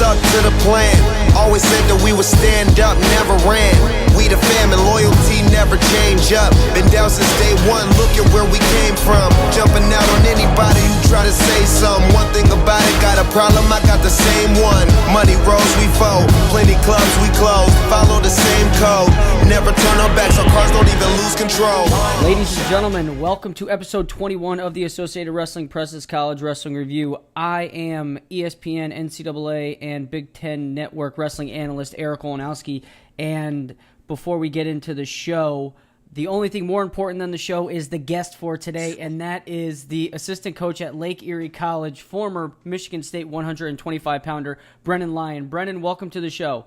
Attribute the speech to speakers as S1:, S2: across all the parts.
S1: stuck to the plan. Always said that we would stand up, never ran. We the fam and loyalty never change up. Been down since day one, look at where we came from. Jumping out on anybody who try to say something. One thing about it, got a problem, I got the same one. Money rolls, we fold. Plenty clubs, we close. Follow the same code. Never turn our backs, our cars don't even lose control.
S2: Ladies and gentlemen, welcome to episode 21 of the Associated Wrestling Press's College Wrestling Review. I am ESPN, NCAA, and Big Ten Network wrestling analyst Eric Olenowski. And before we get into the show, the only thing more important than the show is the guest for today, and that is the assistant coach at Lake Erie College, former Michigan State 125-pounder, Brennan Lyon. Brennan, welcome to the show.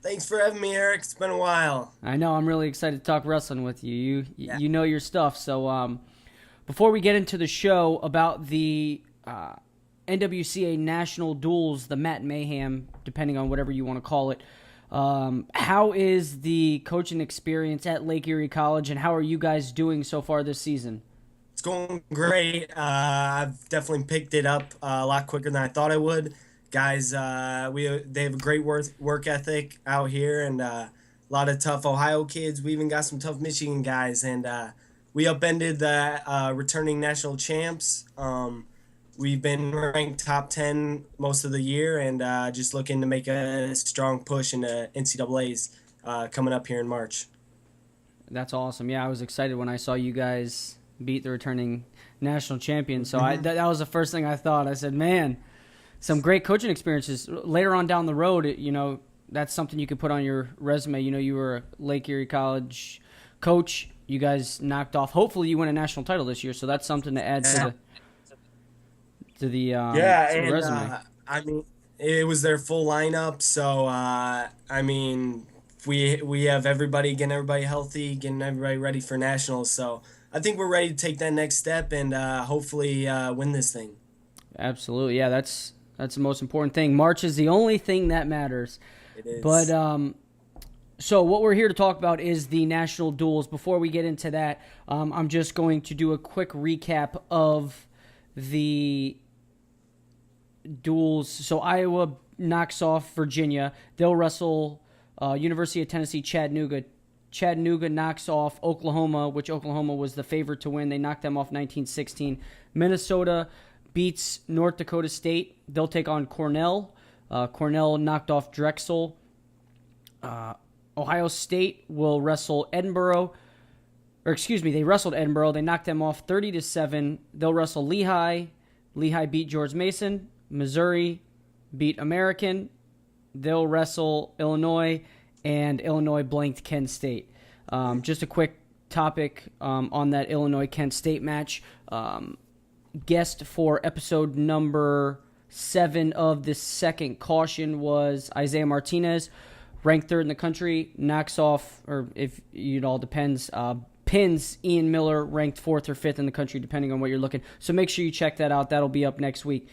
S3: Thanks for having me, Eric. It's been a while.
S2: I know. I'm really excited to talk wrestling with you. You know your stuff. So before we get into the show about the NWCA National Duels, the Matt Mayhem, depending on whatever you want to call it, how is the coaching experience at Lake Erie College, and how are you guys doing so far this season?
S3: It's going great. I've definitely picked it up a lot quicker than I thought I would. Guys, they have a great work ethic out here, and a lot of tough Ohio kids. We even got some tough Michigan guys, and we upended the returning national champs. We've been ranked top 10 most of the year, and just looking to make a strong push in the NCAAs coming up here in March.
S2: That's awesome. Yeah, I was excited when I saw you guys beat the returning national champion. So that was the first thing I thought. I said, man, some great coaching experiences. Later on down the road, that's something you could put on your resume. You were a Lake Erie College coach. You guys knocked off. Hopefully you win a national title this year, so that's something to add to the resume.
S3: I mean, it was their full lineup, so we have everybody, getting everybody healthy, getting everybody ready for nationals. So I think we're ready to take that next step and hopefully win this thing.
S2: Absolutely, yeah. That's the most important thing. March is the only thing that matters.
S3: It is.
S2: But so what we're here to talk about is the national duels. Before we get into that, I'm just going to do a quick recap of the duels. So Iowa knocks off Virginia. They'll wrestle University of Tennessee Chattanooga. Chattanooga knocks off Oklahoma, which Oklahoma was the favorite to win. They knocked them off 19-16. Minnesota beats North Dakota State. They'll take on Cornell. Cornell knocked off Drexel. Ohio State will wrestle Edinboro. They wrestled Edinboro. They knocked them off 30-7. They'll wrestle Lehigh. Lehigh beat George Mason. Missouri beat American. They'll wrestle Illinois, and Illinois blanked Kent State. Just a quick topic on that Illinois-Kent State match. Guest for episode number 7 of the second caution was Isaiah Martinez, ranked 3rd in the country, knocks off, or if it all depends, pins Ian Miller, ranked 4th or 5th in the country, depending on what you're looking. So make sure you check that out. That'll be up next week.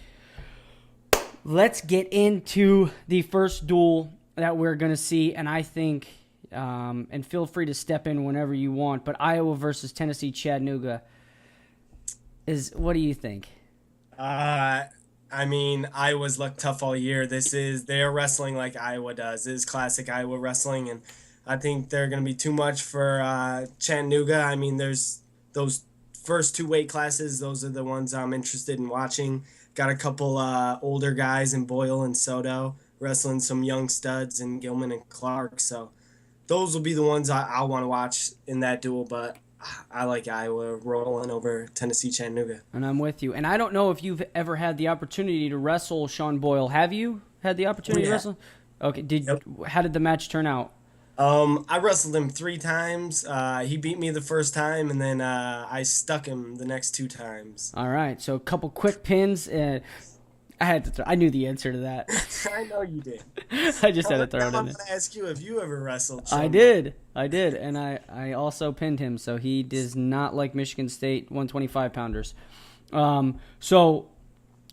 S2: Let's get into the first duel that we're going to see, and I think, and feel free to step in whenever you want, but Iowa versus Tennessee Chattanooga. What do you think?
S3: Iowa's looked tough all year. They're wrestling like Iowa does. This is classic Iowa wrestling, and I think they're going to be too much for Chattanooga. I mean, there's those first 2 weight classes. Those are the ones I'm interested in watching. Got a couple older guys in Boyle and Soto wrestling some young studs in Gilman and Clark. So those will be the ones I'll want to watch in that duel, but I like Iowa rolling over Tennessee Chattanooga.
S2: And I'm with you. And I don't know if you've ever had the opportunity to wrestle Sean Boyle. Have you had the opportunity to wrestle? Okay. How did the match turn out?
S3: I wrestled him 3 times. He beat me the first time, and then I stuck him the next 2 times.
S2: All right. So a couple quick pins. I knew the answer to that.
S3: I know you did.
S2: I just had to throw it in there.
S3: I'm going to ask you if you ever wrestled Sean.
S2: I did, and I also pinned him, so he does not like Michigan State 125-pounders. So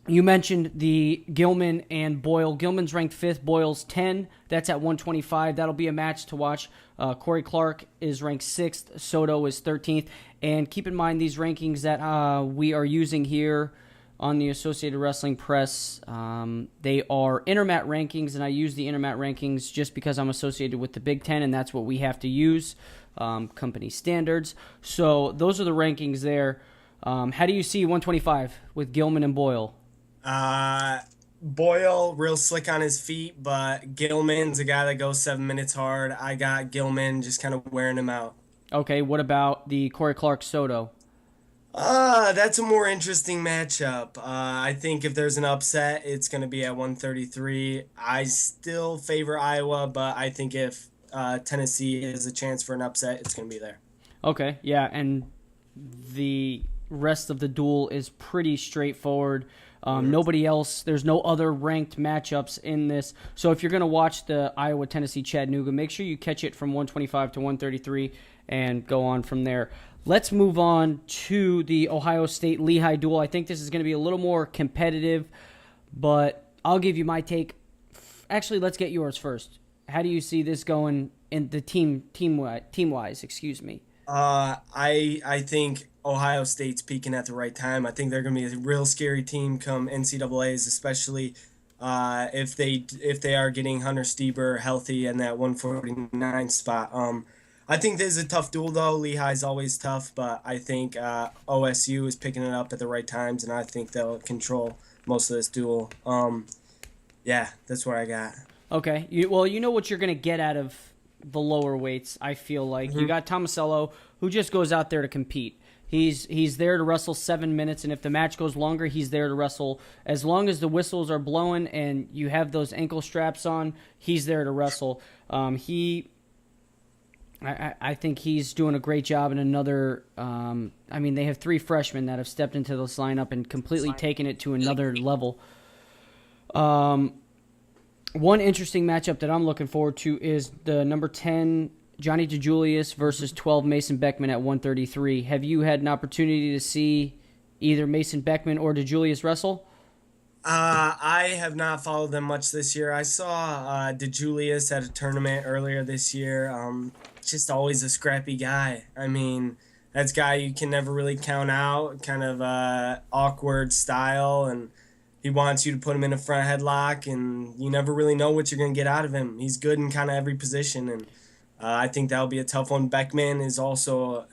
S2: you mentioned the Gilman and Boyle. Gilman's ranked 5th, Boyle's 10. That's at 125. That'll be a match to watch. Corey Clark is ranked 6th. Soto is 13th. And keep in mind these rankings that we are using here on the Associated Wrestling Press. They are Intermat rankings, and I use the Intermat rankings just because I'm associated with the Big Ten, and that's what we have to use, company standards. So those are the rankings there. How do you see 125 with Gilman and Boyle?
S3: Boyle, real slick on his feet, but Gilman's a guy that goes 7 minutes hard. I got Gilman just kind of wearing him out.
S2: Okay, what about the Corey Clark-Soto?
S3: That's a more interesting matchup. I think if there's an upset, it's going to be at 133. I still favor Iowa, but I think if Tennessee has a chance for an upset, it's going to be there.
S2: Okay, yeah, and the rest of the duel is pretty straightforward. Nobody else, there's no other ranked matchups in this. So if you're going to watch the Iowa-Tennessee Chattanooga, make sure you catch it from 125 to 133 and go on from there. Let's move on to the Ohio State-Lehigh duel. I think this is going to be a little more competitive, but I'll give you my take. Actually, let's get yours first. How do you see this going in the team-wise? Excuse me.
S3: I think Ohio State's peaking at the right time. I think they're going to be a real scary team come NCAAs, especially if they are getting Hunter Stieber healthy in that 149 spot. I think this is a tough duel, though. Lehigh's always tough, but I think OSU is picking it up at the right times, and I think they'll control most of this duel. Yeah, that's what I got.
S2: Okay. You know what you're going to get out of the lower weights, I feel like. You got Tomasello, who just goes out there to compete. He's there to wrestle 7 minutes, and if the match goes longer, he's there to wrestle. As long as the whistles are blowing and you have those ankle straps on, he's there to wrestle. I think he's doing a great job in another they have 3 freshmen that have stepped into this lineup and completely taken it to another level. One interesting matchup that I'm looking forward to is the number 10 Johnny DeJulius versus 12 Mason Beckman at 133. Have you had an opportunity to see either Mason Beckman or DeJulius wrestle?
S3: I have not followed them much this year. I saw DeJulius at a tournament earlier this year. Just always a scrappy guy. I mean, that's a guy you can never really count out, kind of awkward style, and he wants you to put him in a front headlock, and you never really know what you're going to get out of him. He's good in kind of every position, and I think that'll be a tough one. Beckman is also,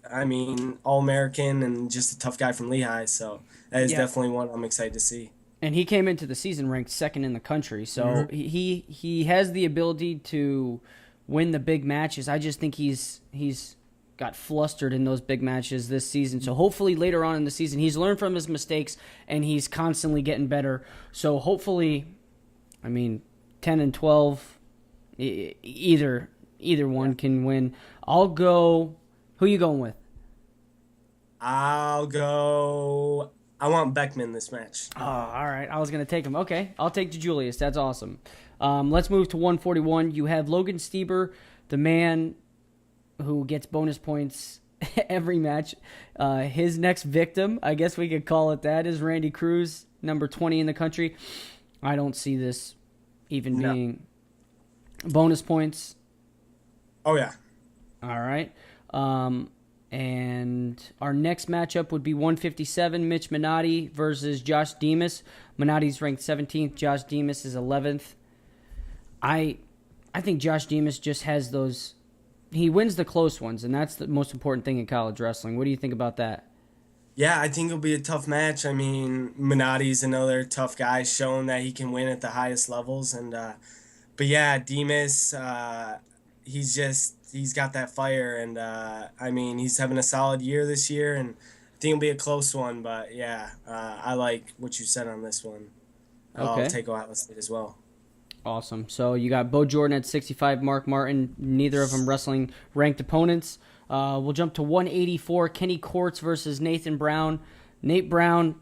S3: All-American and just a tough guy from Lehigh, so that is definitely one I'm excited to see.
S2: And he came into the season ranked 2nd in the country, so he has the ability to win the big matches. I just think he's got flustered in those big matches this season. So hopefully later on in the season, he's learned from his mistakes and he's constantly getting better. So hopefully, 10 and 12, either one can win. I'll go. Who you going with?
S3: I'll go. I want Beckman this match.
S2: Oh, all right. I was going to take him. Okay, I'll take DeJulius. That's awesome. Let's move to 141. You have Logan Stieber, the man who gets bonus points every match. His next victim, I guess we could call it that, is Randy Cruz, number 20 in the country. I don't see this even being bonus points.
S3: Oh, yeah.
S2: All right. And our next matchup would be 157, Mitch Minotti versus Josh Demas. Minotti's ranked 17th. Josh Demas is 11th. I think Josh Demas just has those. He wins the close ones, and that's the most important thing in college wrestling. What do you think about that?
S3: Yeah, I think it'll be a tough match. Minotti's another tough guy, showing that he can win at the highest levels. But yeah, Demas, he's got that fire, and he's having a solid year this year, and I think it'll be a close one. But yeah, I like what you said on this one.
S2: Okay.
S3: I'll take Ohio State as well.
S2: Awesome. So you got Bo Jordan at 65, Mark Martin, neither of them wrestling ranked opponents. We'll jump to 184, Kenny Courts versus Nathan Brown. Nate Brown,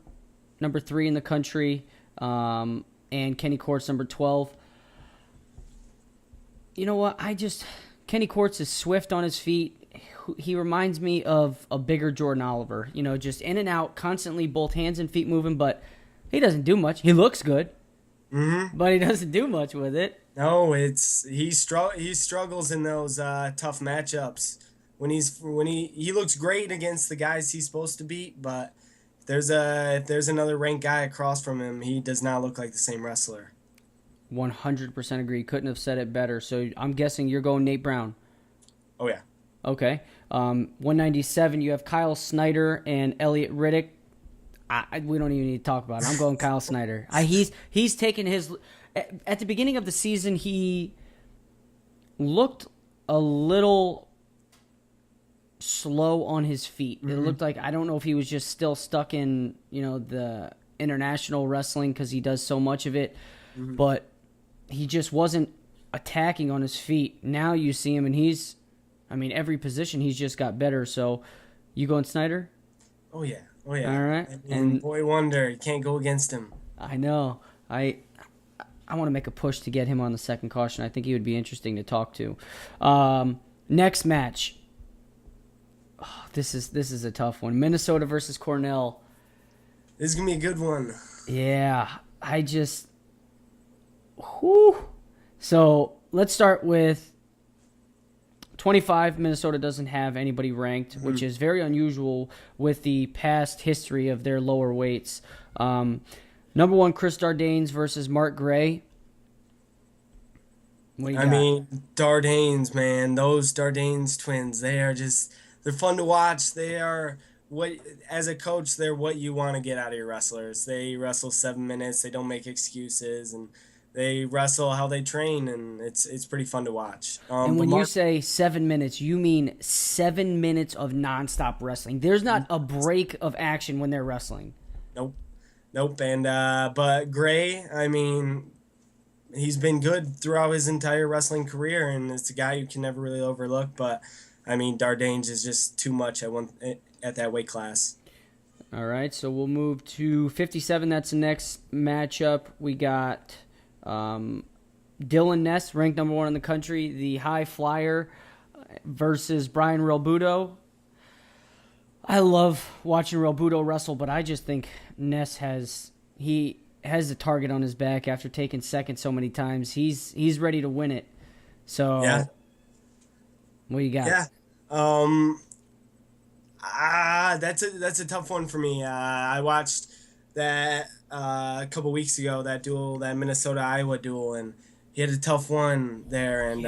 S2: number 3 in the country, and Kenny Courts, number 12. You know what? Kenny Courts is swift on his feet. He reminds me of a bigger Jordan Oliver. Just in and out, constantly both hands and feet moving, but he doesn't do much. He looks good.
S3: Mm-hmm.
S2: But he doesn't do much with it.
S3: No, he struggles in those tough matchups. When he looks great against the guys he's supposed to beat, but if if there's another ranked guy across from him, he does not look like the same wrestler.
S2: 100% agree. Couldn't have said it better. So I'm guessing you're going Nate Brown.
S3: Oh yeah.
S2: Okay. 197, you have Kyle Snyder and Elliot Riddick. We don't even need to talk about it. I'm going Kyle Snyder. He's taken his... At the beginning of the season, he looked a little slow on his feet. It looked like, I don't know if he was just still stuck in, the international wrestling because he does so much of it, but he just wasn't attacking on his feet. Now you see him, and every position he's just got better. So, you going Snyder?
S3: Oh yeah. All
S2: right.
S3: And boy wonder, you can't go against him.
S2: I know. I want to make a push to get him on the second caution. I think he would be interesting to talk to. Next match. Oh, this is a tough one. Minnesota versus Cornell.
S3: This is gonna be a good one.
S2: Yeah, whew. So let's start with 25. Minnesota doesn't have anybody ranked, which is very unusual with the past history of their lower weights. Number 1, Chris Dardanes versus Mark Gray. What do you got?
S3: Dardanes, man, those Dardanes twins, they're fun to watch. They are as a coach, they're what you want to get out of your wrestlers. They wrestle 7 minutes. They don't make excuses, and they wrestle how they train, and it's pretty fun to watch.
S2: And when you say 7 minutes, you mean 7 minutes of nonstop wrestling. There's not a break of action when they're wrestling.
S3: Nope. And but Gray, he's been good throughout his entire wrestling career, and it's a guy you can never really overlook. But Dardanes is just too much at that weight class.
S2: All right, so we'll move to 57. That's the next matchup. We got Dylan Ness, ranked number 1 in the country, the high flyer, versus Brian Realbuto. I love watching Realbuto wrestle, but I just think Ness has a target on his back after taking second so many times. He's ready to win it. So,
S3: yeah.
S2: What do you got?
S3: Yeah. That's a tough one for me. I watched that a couple weeks ago, that Minnesota-Iowa duel, and he had a tough one there, and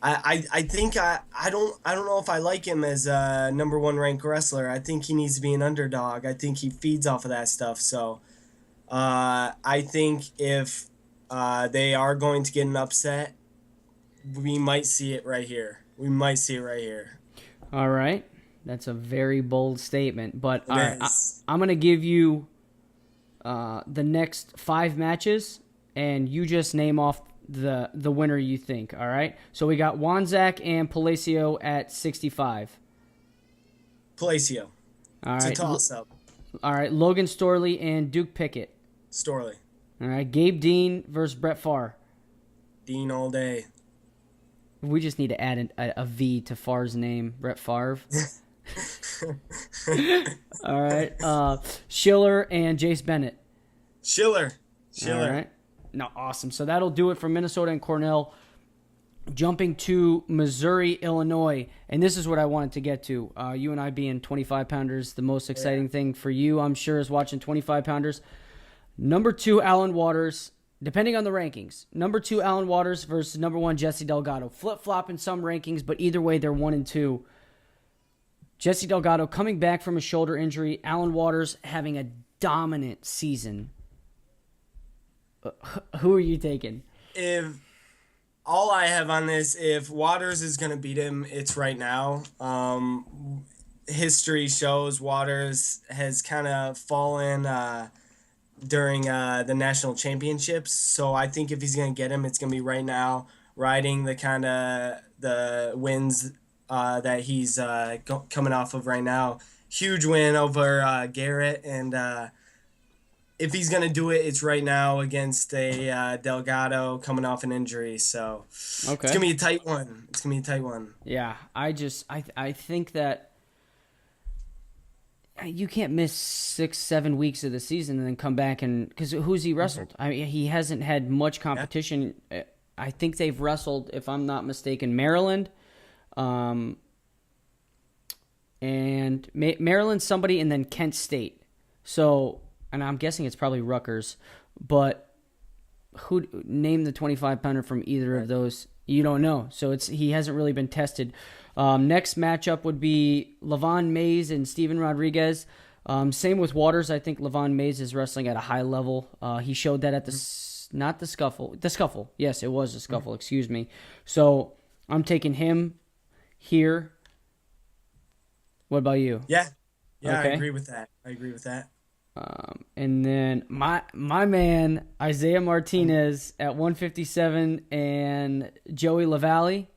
S3: I think I don't know if I like him as a number 1 ranked wrestler. I think he needs to be an underdog. I think he feeds off of that stuff. So I think if they are going to get an upset, we might see it right here.
S2: All right. That's a very bold statement. But all right, I'm going to give you the next 5 matches, and you just name off the winner you think, all right? So we got Wanzak and Palacio at 65.
S3: Palacio.
S2: All right.
S3: It's a toss-up.
S2: All right, Logan Storley and Duke Pickett.
S3: Storley.
S2: All right, Gabe Dean versus Brett Farr.
S3: Dean all day.
S2: We just need to add a V to Farr's name, Brett Favre. All right, Schiller and Jace Bennett.
S3: Schiller.
S2: All right. No, awesome. So that'll do it for Minnesota and Cornell. Jumping to Missouri, Illinois, and this is what I wanted to get to. You and I being 25-pounders, the most exciting thing for you, I'm sure, is watching 25-pounders. Number 2, Alan Waters, depending on the rankings. Number 2, Alan Waters versus number 1, Jesse Delgado. Flip-flop in some rankings, but either way, they're 1 and 2. Jesse Delgado coming back from a shoulder injury. Alan Waters having a dominant season. Who are you taking?
S3: If all I have on this, if Waters is going to beat him, it's right now. History shows Waters has kind of fallen during the national championships. So I think if he's going to get him, it's going to be right now, riding the wins that he's coming off of right now. Huge win over Garrett, and if he's going to do it, it's right now against a Delgado coming off an injury. So It's going to be a tight one.
S2: Yeah, I think that you can't miss 6-7 weeks of the season and then come back because who's he wrestled? He hasn't had much competition. Yeah. I think they've wrestled, if I'm not mistaken, Maryland, and Maryland somebody, and then Kent State. So, and I'm guessing it's probably Rutgers, but who name the 25-pounder from either of those? You don't know. So he hasn't really been tested. Next matchup would be Levon Mays and Steven Rodriguez. Same with Waters. I think Levon Mays is wrestling at a high level. He showed that at the scuffle. Yes, it was a scuffle. Excuse me. So I'm taking him here. What about you?
S3: Yeah. Yeah,
S2: Okay.
S3: I agree with that.
S2: And then my man Isaiah Martinez at 157 and Joey Lavallee.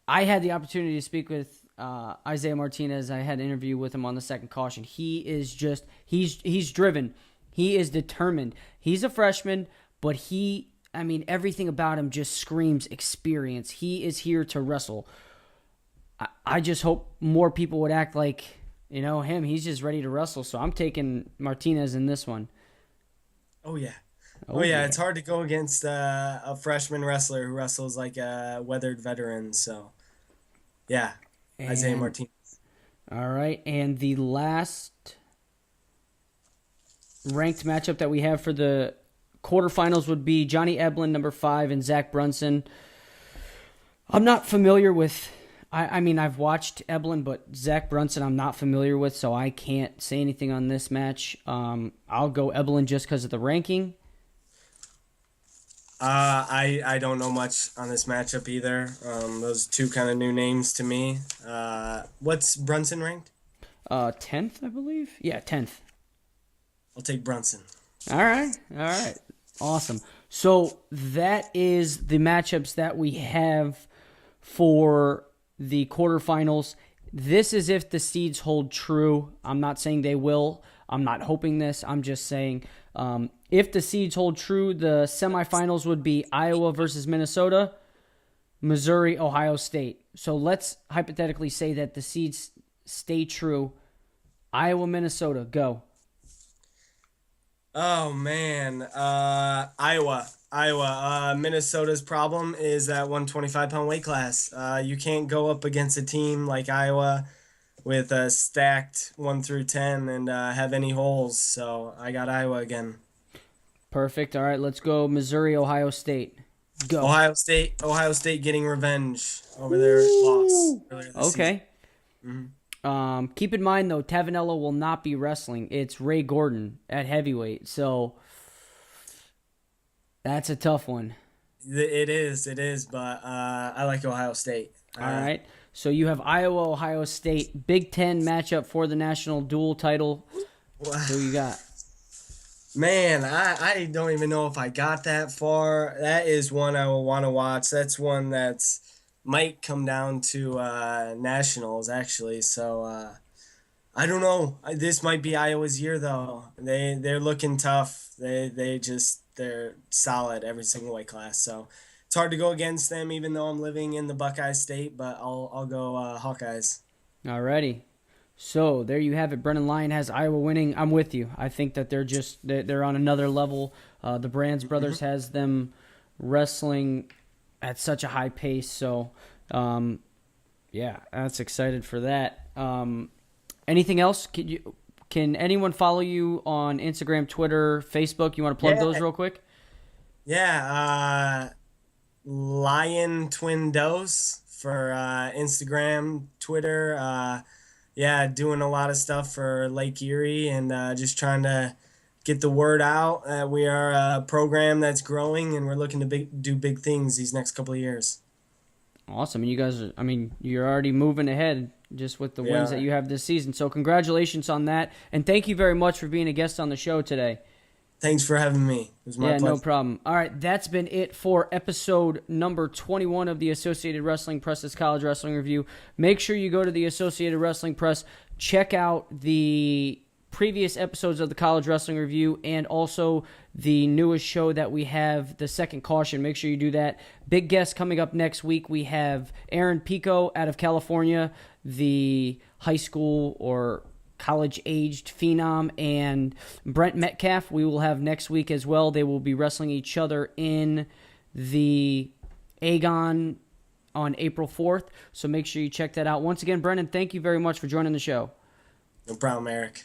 S2: I had the opportunity to speak with Isaiah Martinez. I had an interview with him on the second caution. He is just he's driven. He is determined. He's a freshman, but everything about him just screams experience. He is here to wrestle. I just hope more people would act like, him. He's just ready to wrestle. So I'm taking Martinez in this one.
S3: Oh, yeah. Oh, yeah. It's hard to go against a freshman wrestler who wrestles like a weathered veteran. So, yeah, Isaiah Martinez.
S2: All right. And the last ranked matchup that we have for the quarterfinals would be Johnny Eblin, number 5, and Zach Brunson. I'm not familiar with... I've watched Eblin, but Zach Brunson I'm not familiar with, so I can't say anything on this match. I'll go Eblin just because of the ranking.
S3: I don't know much on this matchup either. Those two kind of new names to me. What's Brunson ranked?
S2: 10th, I believe. Yeah, 10th.
S3: I'll take Brunson.
S2: All right. Awesome. So that is the matchups that we have for the quarterfinals. This is if the seeds hold true. I'm not saying they will. I'm not hoping this. I'm just saying if the seeds hold true, the semifinals would be Iowa versus Minnesota, Missouri, Ohio State. So let's hypothetically say that the seeds stay true. Iowa, Minnesota, go.
S3: Oh, man. Iowa. Minnesota's problem is that 125-pound weight class. You can't go up against a team like Iowa with a stacked 1 through 10 and have any holes. So I got Iowa again.
S2: Perfect. All right, let's go Missouri, Ohio State. Go.
S3: Ohio State getting revenge over their loss earlier this season.
S2: Mm-hmm. Keep in mind, though, Tavanello will not be wrestling. It's Ray Gordon at heavyweight. So that's a tough one.
S3: It is, but I like Ohio State.
S2: All right. So you have Iowa, Ohio State, Big Ten matchup for the national dual title. Who you got?
S3: Man, I don't even know if I got that far. That is one I will want to watch. That's one that's might come down to nationals, actually. So I don't know. This might be Iowa's year, though. They're looking tough. They're solid every single weight class. So it's hard to go against them, even though I'm living in the Buckeye State. But I'll go Hawkeyes.
S2: Alrighty. So there you have it. Brennan Lyon has Iowa winning. I'm with you. I think that they're on another level. The Brands brothers has them wrestling at such a high pace. So, yeah, that's excited for that. Anything else? Can anyone follow you on Instagram, Twitter, Facebook? You want to plug those real quick?
S3: Yeah, Lion Twin Dose for Instagram, Twitter. Doing a lot of stuff for Lake Erie and just trying to get the word out. We are a program that's growing, and we're looking to do big things these next couple of years.
S2: Awesome. And you guys, you're already moving ahead just with the wins that you have this season. So congratulations on that. And thank you very much for being a guest on the show today.
S3: Thanks for having me. It was my pleasure.
S2: No problem. All right, that's been it for episode number 21 of the Associated Wrestling Press's College Wrestling Review. Make sure you go to the Associated Wrestling Press, check out the previous episodes of the College Wrestling Review, and also the newest show that we have, The Second Caution. Make sure you do that. Big guest coming up next week. We have Aaron Pico out of California, the high school or college-aged phenom, and Brent Metcalf we will have next week as well. They will be wrestling each other in the Agon on April 4th, so make sure you check that out. Once again, Brennan, thank you very much for joining the show.
S3: No problem, Eric.